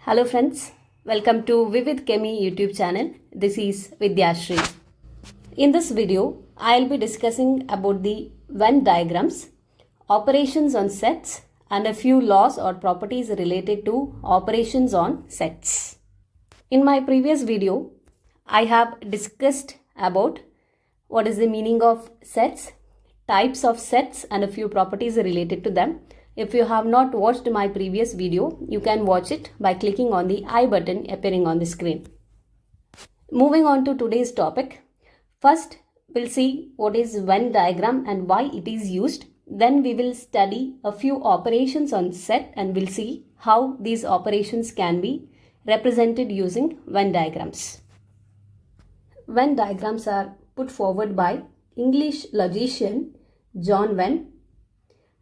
Hello friends, welcome to Vivid Chemi YouTube channel. This is Shree. In this video, I'll be discussing about the Venn diagrams, operations on sets, and a few laws or properties related to operations on sets. In my previous video, I have discussed about what is the meaning of sets, types of sets, and a few properties related to them. If you have not watched my previous video, you can watch it by clicking on the I button appearing on the screen. Moving on to today's topic. First, we'll see what is Venn diagram and why it is used. Then we will study a few operations on set and we'll see how these operations can be represented using Venn diagrams. Venn diagrams are put forward by English logician John Venn.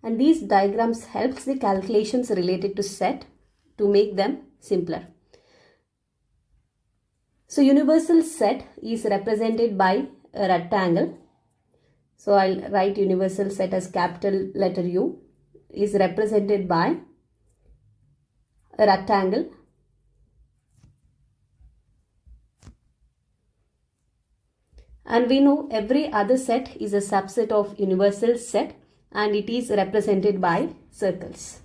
And these diagrams helps the calculations related to set to make them simpler. So universal set is represented by a rectangle. So I'll write universal set as capital letter U is represented by a rectangle. And we know every other set is a subset of universal set, and it is represented by circles.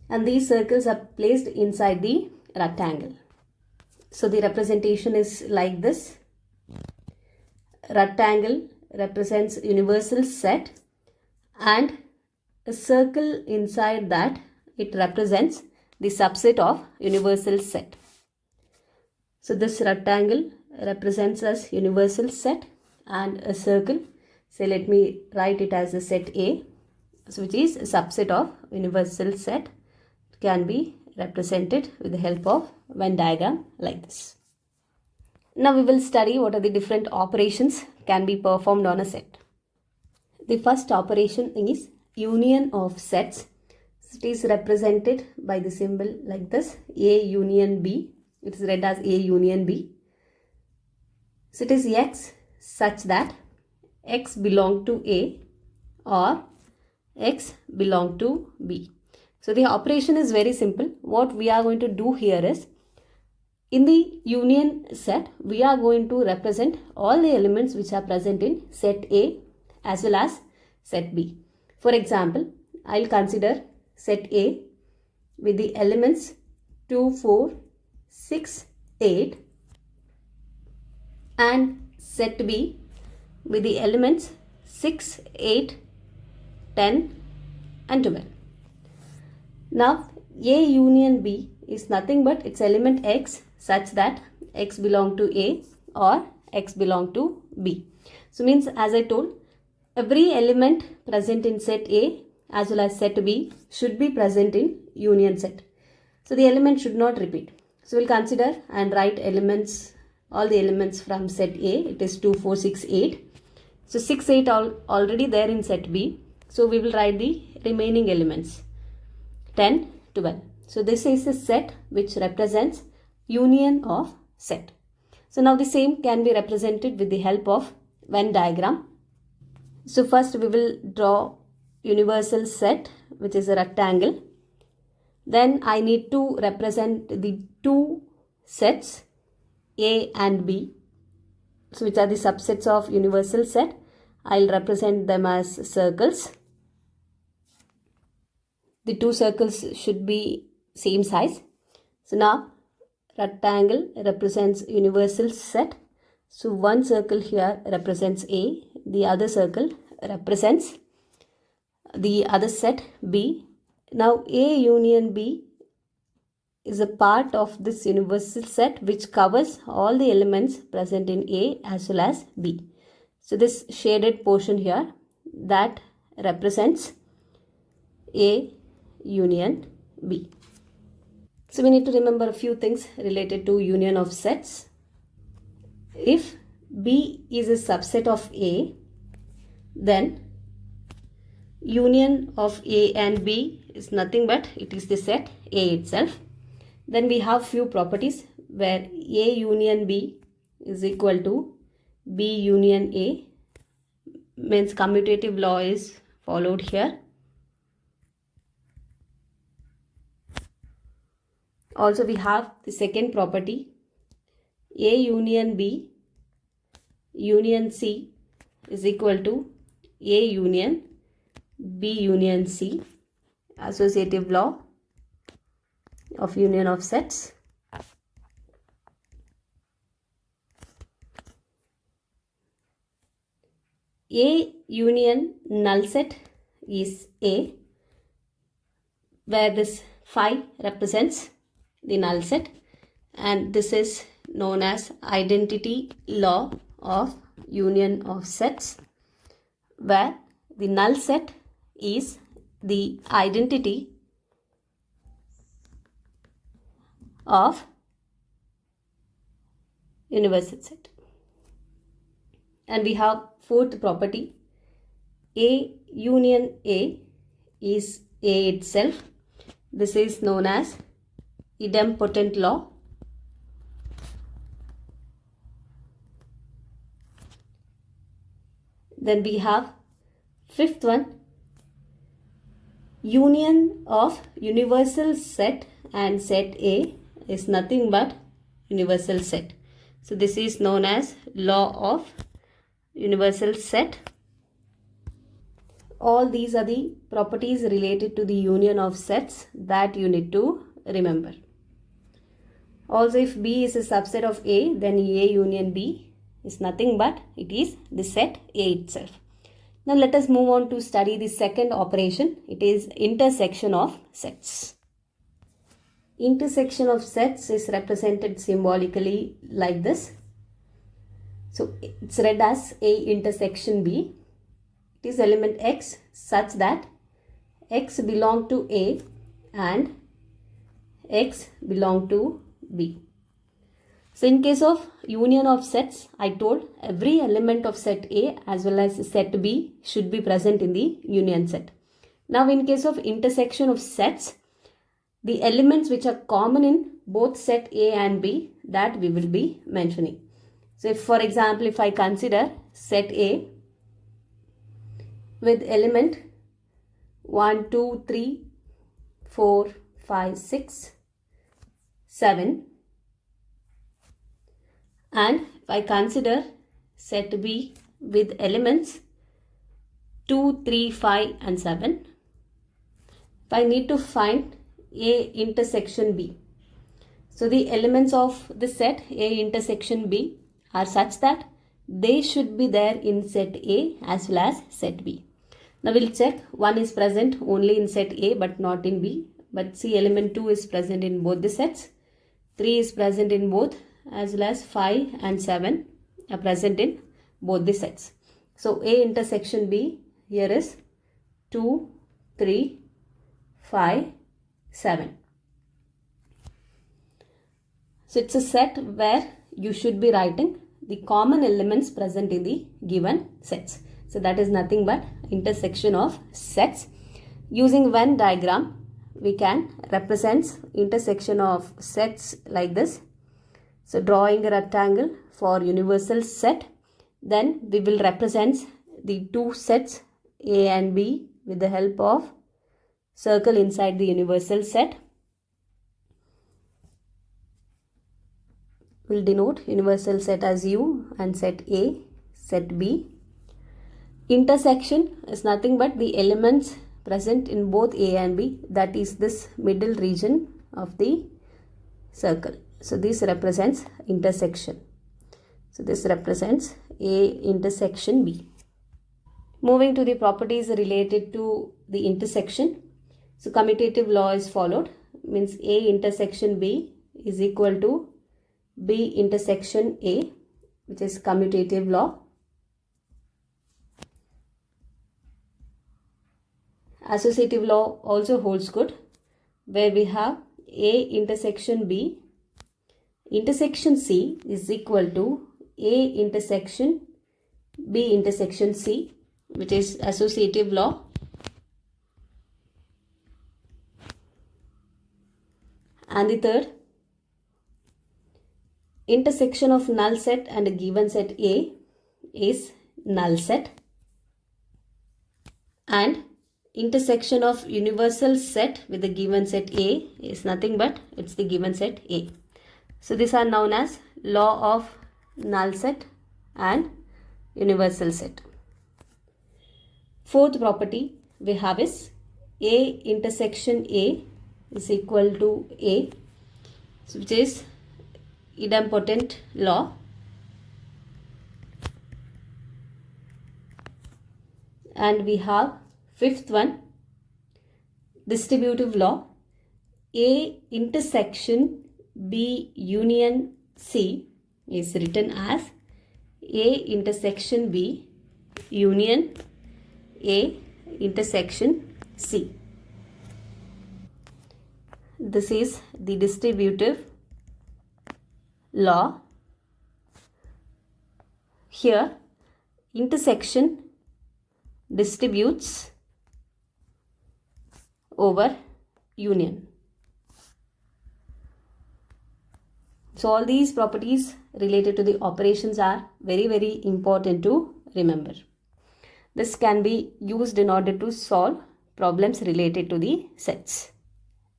And these circles are placed inside the rectangle. So the representation is like this. Rectangle represents universal set and a circle inside that it represents the subset of universal set. So this rectangle represents as universal set and a circle. So let me write it as a set A, so which is a subset of universal set. It can be represented with the help of Venn diagram like this. Now we will study what are the different operations can be performed on a set. The first operation is union of sets. It is represented by the symbol like this, A union B. It is read as A union B. So it is X such that X belong to A or X belong to B. So the operation is very simple. What we are going to do here is, in the union set, we are going to represent all the elements which are present in set A as well as set B. For example, I'll consider set A with the elements 2, 4, 6, 8. And set B with the elements 6, 8, 10 and 12. Now A union B is nothing but its element X such that X belong to A or X belong to B. So means, as I told, every element present in set A as well as set B should be present in union set. So the element should not repeat. So we'll consider and write elements, all the elements from set A. It is 2, 4, 6, 8. So 6, 8 already there in set B. So we will write the remaining elements 10, 12. So this is a set which represents union of set. So now the same can be represented with the help of Venn diagram. So first we will draw universal set, which is a rectangle. Then I need to represent the two sets A and B, so which are the subsets of universal set. I'll represent them as circles. The two circles should be same size. So now rectangle represents universal set. So one circle here represents A, the other circle represents the other set B. Now A union B is a part of this universal set which covers all the elements present in A as well as B. So this shaded portion here, that represents A union B. So we need to remember a few things related to union of sets. If B is a subset of A, then union of A and B is nothing but it is the set A itself. Then we have few properties where A union B is equal to B union A, means commutative law is followed here. Also we have the second property, A union B union C is equal to A union B union C, associative law of union of sets. A union null set is A, where this phi represents the null set, and this is known as identity law of union of sets, where the null set is the identity of universal set. And we have fourth property, A union A is A itself. This is known as idempotent law. Then we have fifth one, union of universal set and set A is nothing but universal set. So this is known as law of universal set. All these are the properties related to the union of sets that you need to remember. Also, if B is a subset of A, then A union B is nothing but it is the set A itself. Now let us move on to study the second operation. It is intersection of sets. Intersection of sets is represented symbolically like this. So it's read as A intersection B. It is element X such that X belong to A and X belong to B. So in case of union of sets, I told every element of set A as well as set B should be present in the union set. Now in case of intersection of sets, the elements which are common in both set A and B, that we will be mentioning. So if, for example, if I consider set A with element 1, 2, 3, 4, 5, 6, 7, and if I consider set B with elements 2, 3, 5 and 7, if I need to find A intersection B. So the elements of the set A intersection B are such that they should be there in set A as well as set B. Now we'll check. 1 is present only in set A but not in B. But see, element 2 is present in both the sets. 3 is present in both, as well as 5 and 7 are present in both the sets. So A intersection B here is 2, 3, 5, 7. So it's a set where you should be writing the common elements present in the given sets. So that is nothing but intersection of sets. Using Venn diagram, we can represent intersection of sets like this. So drawing a rectangle for universal set, then we will represent the two sets A and B with the help of circle inside the universal set. We'll denote universal set as U and set A, set B. Intersection is nothing but the elements present in both A and B, that is this middle region of the circle. So this represents intersection. So this represents A intersection B. Moving to the properties related to the intersection. So commutative law is followed, means A intersection B is equal to B intersection A, which is commutative law. Associative law also holds good, where we have A intersection B intersection C is equal to A intersection B intersection C, which is associative law. And the third, intersection of null set and a given set A is null set, and intersection of universal set with the given set A is nothing but it's the given set A. So these are known as law of null set and universal set. Fourth property we have is A intersection A is equal to A, which is idempotent law. And we have fifth one, distributive law. A intersection B union C is written as A intersection B union A intersection C. This is the distributive law. Here, intersection distributes over union. So all these properties related to the operations are very, very important to remember. This can be used in order to solve problems related to the sets.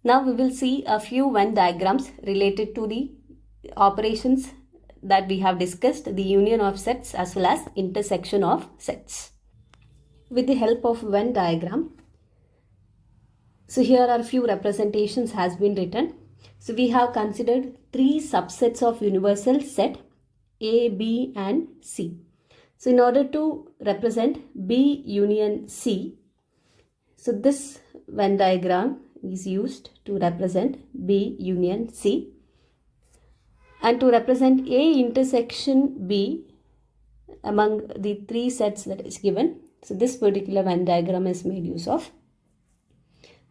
Now we will see a few Venn diagrams related to the operations that we have discussed, the union of sets as well as intersection of sets. With the help of Venn diagram, so here are few representations has been written. So we have considered three subsets of universal set A, B and C. So in order to represent B union C, so this Venn diagram is used to represent B union C. And to represent A intersection B among the three sets that is given, so this particular Venn diagram is made use of.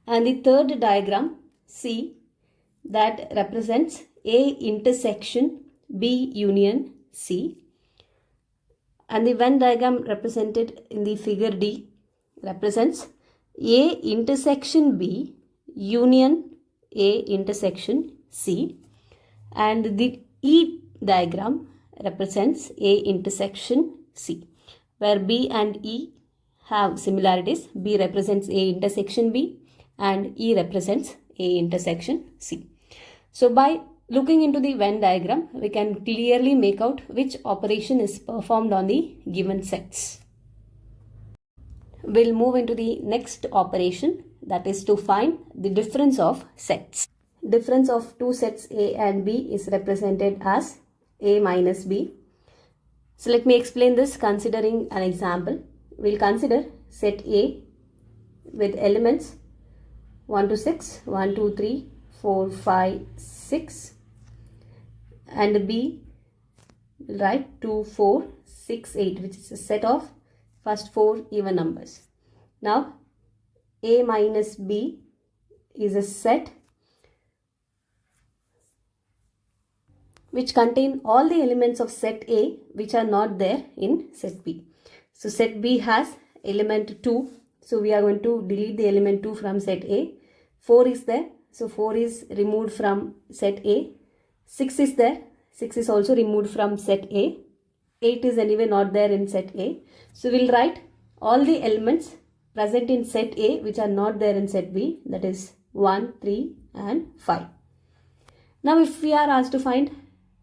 And the third diagram C that represents A intersection B union C. And the Venn diagram represented in the figure D represents A intersection B union A intersection C. And the E diagram represents A intersection C, where B and E have similarities. B represents A intersection B and E represents A intersection C. So by looking into the Venn diagram, we can clearly make out which operation is performed on the given sets. We'll move into the next operation, that is to find the difference of sets. Difference of two sets A and B is represented as A minus B. So let me explain this considering an example. We'll consider set A with elements 1 to 6, 1, 2, 3, 4, 5, 6, and B will write 2, 4, 6, 8, which is a set of first 4 even numbers. Now A minus B is a set which contain all the elements of set A which are not there in set B. So set B has element 2. So we are going to delete the element 2 from set A. 4 is there. So 4 is removed from set A. 6 is there. 6 is also removed from set A. 8 is anyway not there in set A. So we'll write all the elements present in set A which are not there in set B, that is 1, 3 and 5. Now if we are asked to find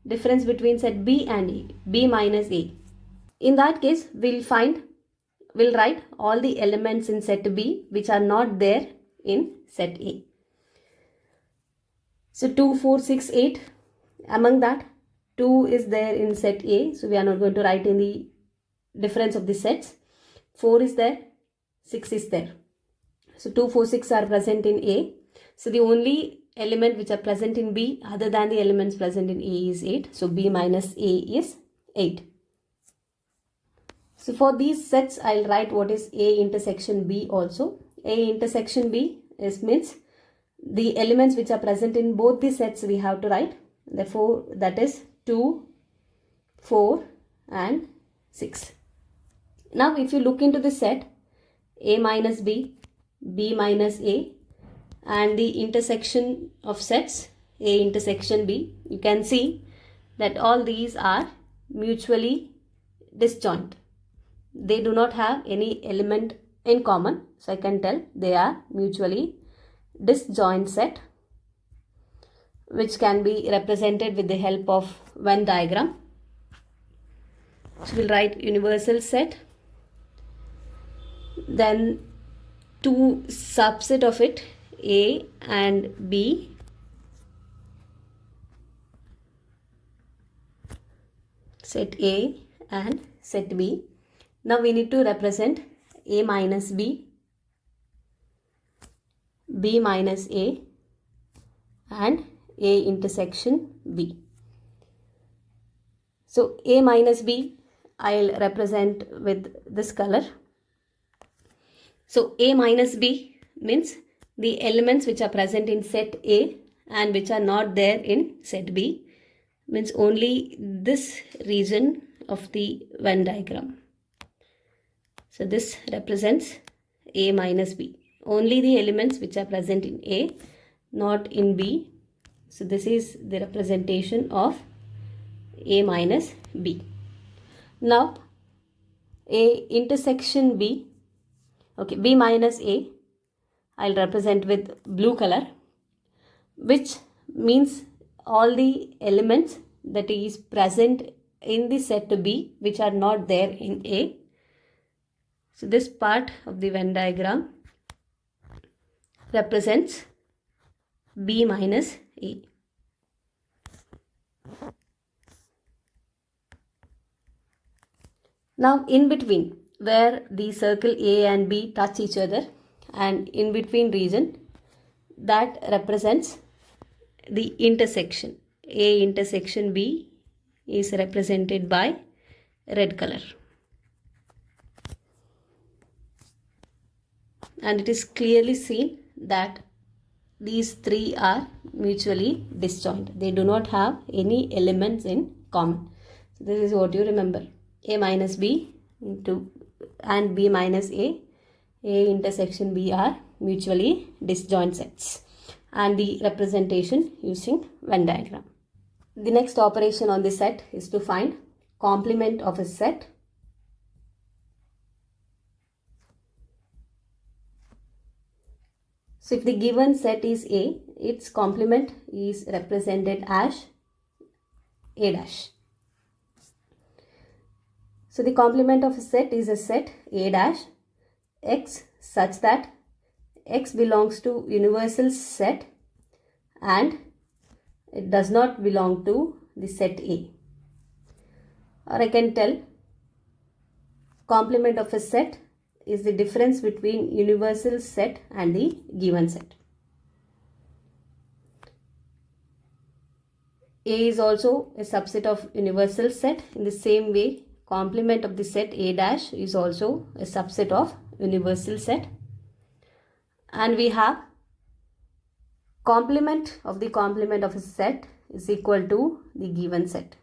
difference between set B and A, B minus A, in that case we'll write all the elements in set B which are not there in set A. So 2, 4, 6, 8, among that 2 is there in set A, so we are not going to write in the difference of the sets. 4 is there, 6 is there. So 2, 4, 6 are present in A. So the only element which are present in B other than the elements present in A is 8. So B minus A is 8. So for these sets, I'll write what is A intersection B also. A intersection B means the elements which are present in both the sets we have to write. Therefore, that is 2, 4 and 6. Now, if you look into the set A minus B, B minus A, and the intersection of sets A intersection B, you can see that all these are mutually disjoint. They do not have any in common. So I can tell they are mutually disjoint set, which can be represented with the help of Venn diagram. So we'll write universal set, then two subset of it, A and B, set A and set B. Now we need to represent A minus B, B minus A, and A intersection B. So A minus B I'll represent with this color. So A minus B means the elements which are present in set A and which are not there in set B, means only this region of the Venn diagram. So this represents A minus B. Only the elements which are present in A, not in B. So this is the representation of A minus B. Now A intersection B, okay, B minus A, I'll represent with blue color, which means all the elements that is present in the set B which are not there in A. So this part of the Venn diagram represents B minus A. Now in between, where the circle A and B touch each other, and in between region, that represents the intersection. A intersection B is represented by red color. And it is clearly seen that these three are mutually disjoint. They do not have any elements in common. So this is what you remember. A minus B into and B minus A intersection B are mutually disjoint sets, and the representation using Venn diagram. The next operation on the set is to find complement of a set. So if the given set is A, its complement is represented as A dash. So the complement of a set is a set A dash X such that X belongs to universal set and it does not belong to the set A. Or I can tell complement of a set is the difference between universal set and the given set. A is also a subset of universal set. In the same way, complement of the set A dash is also a subset of universal set. And we have complement of a set is equal to the given set.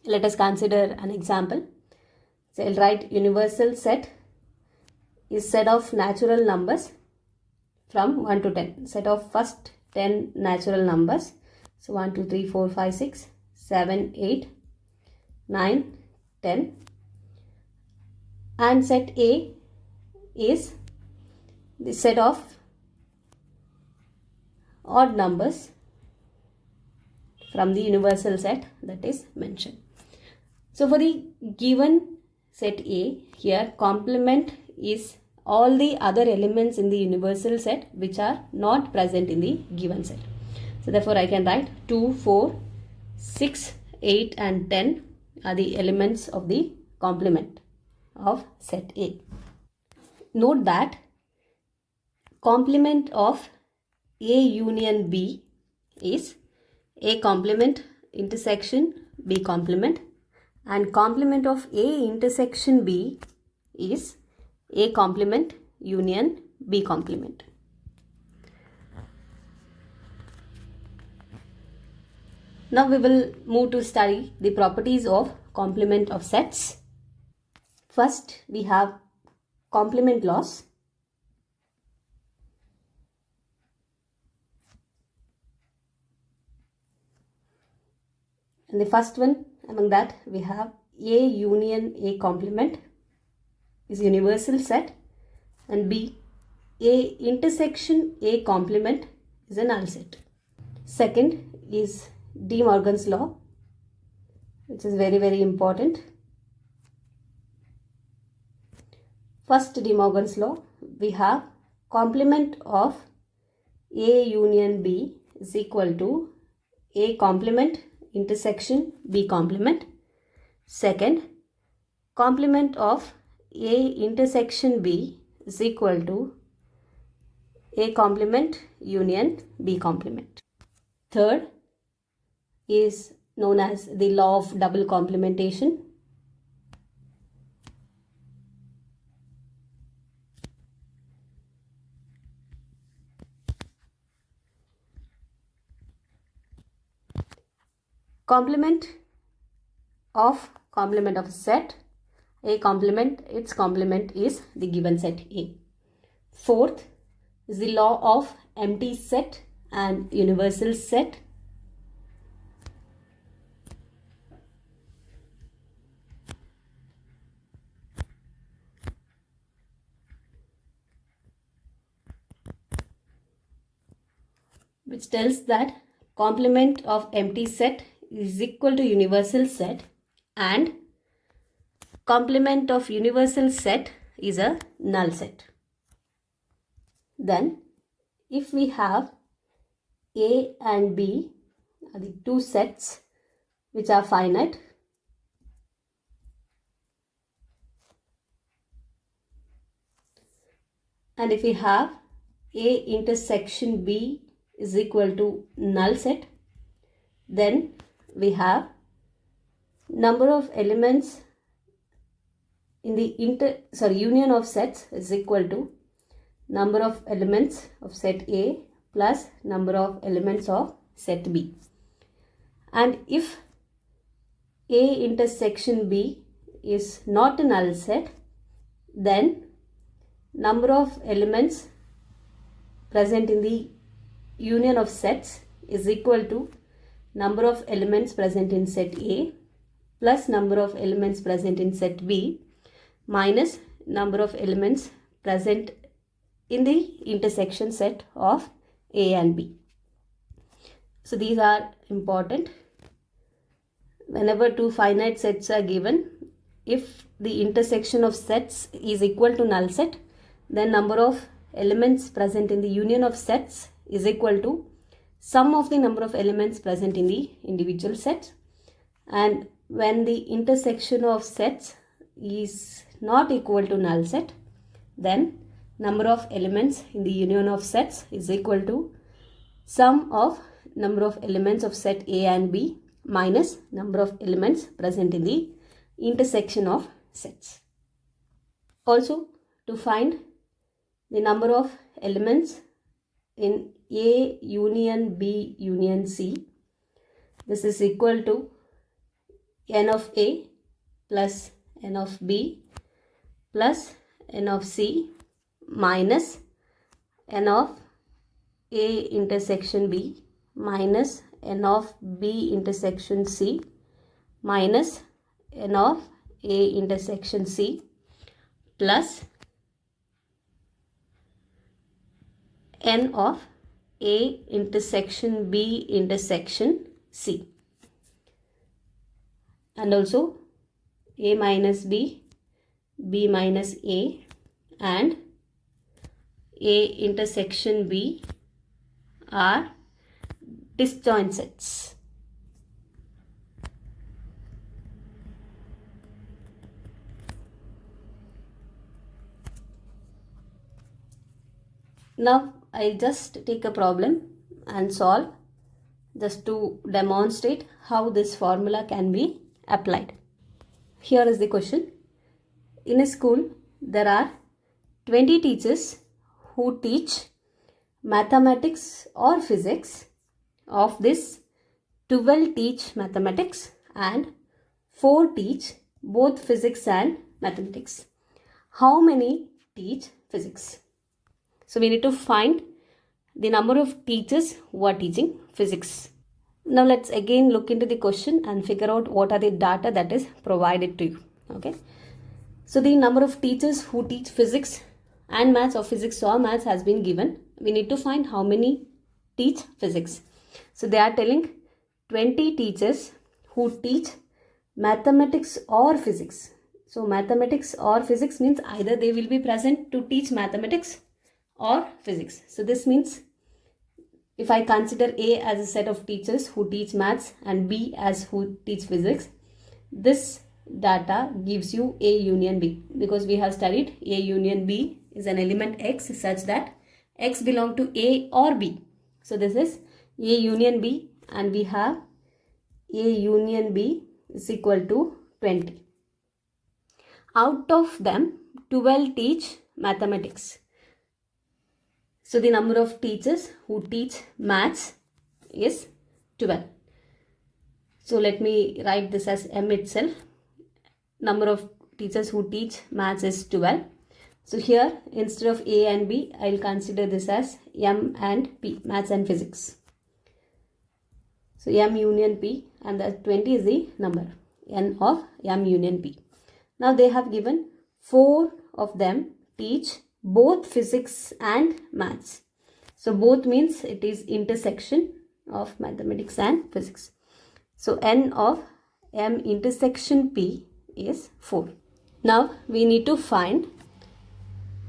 Let us consider an example. So I'll write universal set is set of natural numbers from 1 to 10. Set of first 10 natural numbers. So 1, 2, 3, 4, 5, 6, 7, 8, 9, 10. And set A is the set of odd numbers from the universal set that is mentioned. So for the given set A, here complement is all the other elements in the universal set which are not present in the given set. So therefore I can write 2, 4, 6, 8 and 10 are the elements of the complement of set A. Note that complement of A union B is A complement intersection B complement, and complement of A intersection B is A complement union B complement. Now we will move to study the properties of complement of sets. First we have complement laws. And the first one among that we have A union A complement. is universal set, and B, A intersection A complement is a null set. Second is De Morgan's law, which is very, very important. First De Morgan's law, we have complement of A union B is equal to A complement intersection B complement. Second, complement of A intersection B is equal to A complement union B complement. Third is known as the law of double complementation. Complement of a set, A complement, its complement is the given set A. Fourth is the law of empty set and universal set. Which tells that complement of empty set is equal to universal set and complement of universal set is a null set. Then if we have A and B are the two sets which are finite, and if we have A intersection B is equal to null set, then we have number of elements in the union of sets is equal to number of elements of set A plus number of elements of set B. And if A intersection B is not a null set, then number of elements present in the union of sets is equal to number of elements present in set A plus number of elements present in set B minus number of elements present in the intersection set of A and B. So these are important. Whenever two finite sets are given, if the intersection of sets is equal to null set, then number of elements present in the union of sets is equal to sum of the number of elements present in the individual sets. And when the intersection of sets is not equal to null set, then number of elements in the union of sets is equal to sum of number of elements of set A and B minus number of elements present in the intersection of sets. Also, to find the number of elements in A union B union C, this is equal to n of A plus n of B plus n of C minus n of A intersection B minus n of B intersection C minus n of A intersection C plus n of A intersection B intersection C, and also A minus B, B minus A, and A intersection B are disjoint sets. Now I'll just take a problem and solve just to demonstrate how this formula can be applied. Here is the question. In a school, there are 20 teachers who teach mathematics or physics. Of this, 12 teach mathematics and 4 teach both physics and mathematics. How many teach physics? So we need to find the number of teachers who are teaching physics. Now let's again look into the question and figure out what are the data that is provided to you. Okay. So the number of teachers who teach physics and maths or physics or maths has been given. We need to find how many teach physics. So they are telling 20 teachers who teach mathematics or physics. So mathematics or physics means either they will be present to teach mathematics or physics. So this means if I consider A as a set of teachers who teach maths and B as who teach physics, this data gives you A union B, because we have studied A union B is an element X such that X belong to A or B. So this is A union B, and we have A union B is equal to 20. Out of them, 12 teach mathematics. So the number of teachers who teach maths is 12. So let me write this as M itself. Number of teachers who teach maths is 12. So here, instead of A and B, I will consider this as M and P, maths and physics. So M union P, and the 20 is the number, N of M union P. Now they have given 4 of them teach both physics and maths. So both means it is intersection of mathematics and physics. So N of M intersection P is 4. Now we need to find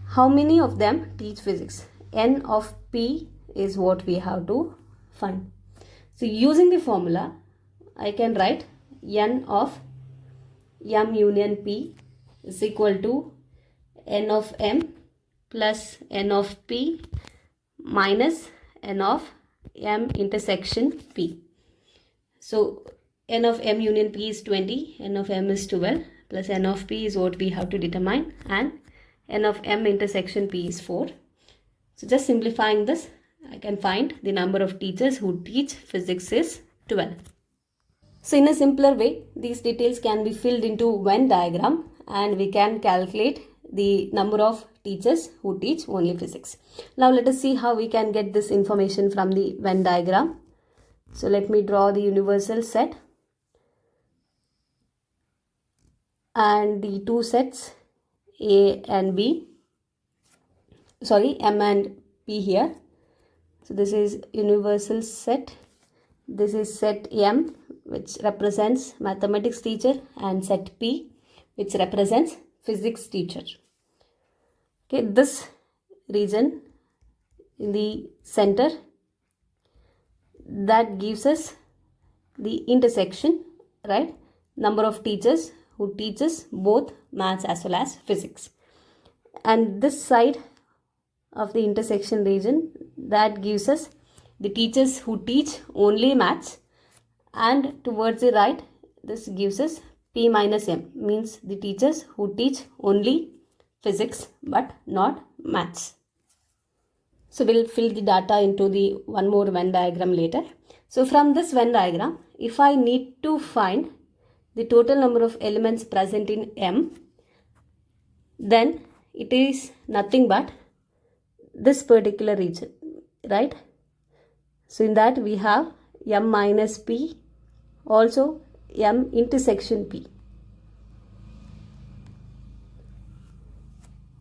how many of them teach physics. N of P is what we have to find. So using the formula, I can write N of M union P is equal to N of M plus N of P minus N of M intersection P. So N of M union P is 20, N of M is 12, plus N of P is what we have to determine, and N of M intersection P is 4. So just simplifying this, I can find the number of teachers who teach physics is 12. So in a simpler way, these details can be filled into Venn diagram, and we can calculate the number of teachers who teach only physics. Now let us see how we can get this information from the Venn diagram. So let me draw the universal set and the two sets A and B, M and P here. So this is universal set, this is set M, which represents mathematics teacher, and set P, which represents physics teacher. Okay, this region in the center, that gives us the intersection, right? Number of teachers who teaches both maths as well as physics. And this side of the intersection region, that gives us the teachers who teach only maths, and towards the right, this gives us P minus M, means the teachers who teach only physics but not maths. So we'll fill the data into the one more Venn diagram later. So from this Venn diagram, if I need to find the total number of elements present in M, then it is nothing but this particular region, right? So in that we have M minus P, also M intersection P.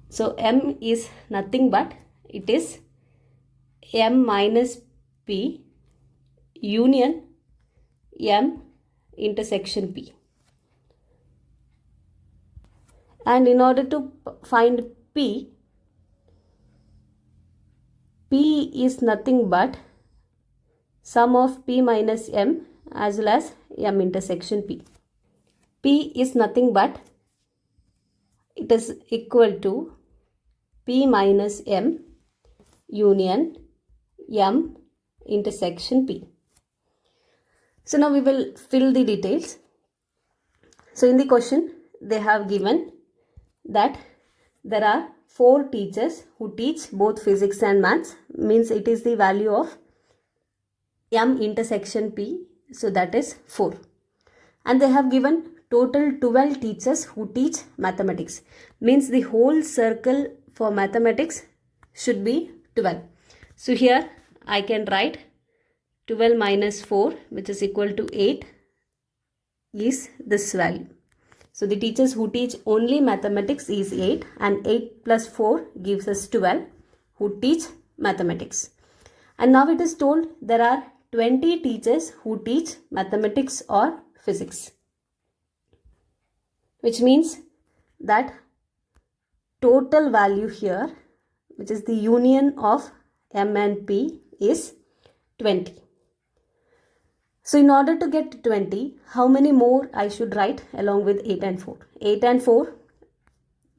So M is nothing but it is M minus P union M intersection P. And in order to find P is nothing but sum of P minus M as well as M intersection P. P is nothing but it is equal to P minus M union M intersection P. So now we will fill the details. So in the question, they have given that there are 4 teachers who teach both physics and maths, means it is the value of M intersection P, so that is 4. And they have given total 12 teachers who teach mathematics, means the whole circle for mathematics should be 12. So here I can write 12 minus 4, which is equal to 8, is this value. So the teachers who teach only mathematics is 8, and 8 plus 4 gives us 12 who teach mathematics. And now it is told there are 20 teachers who teach mathematics or physics, which means that total value here, which is the union of M and P, is 20. So in order to get 20, how many more I should write along with 8 and 4? 8 and 4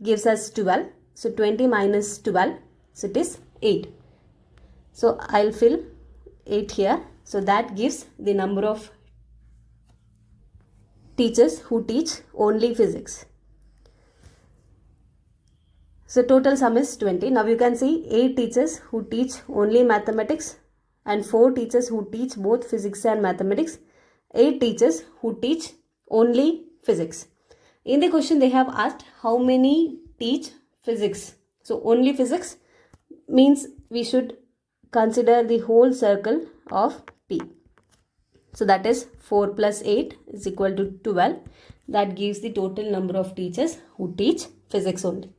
gives us 12. So 20 minus 12, so it is 8. So I'll fill 8 here. So that gives the number of teachers who teach only physics. So total sum is 20. Now you can see 8 teachers who teach only mathematics and 4 teachers who teach both physics and mathematics, 8 teachers who teach only physics. In the question they have asked how many teach physics. So only physics means we should consider the whole circle of P. So that is 4 plus 8 is equal to 12. That gives the total number of teachers who teach physics only.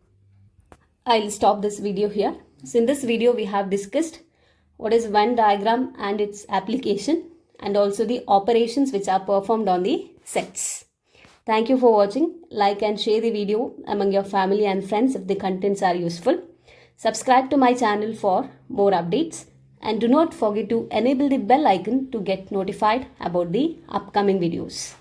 I'll stop this video here. So in this video we have discussed what is Venn diagram and its application, and also the operations which are performed on the sets. Thank you for watching. Like and share the video among your family and friends if the contents are useful. Subscribe to my channel for more updates, and do not forget to enable the bell icon to get notified about the upcoming videos.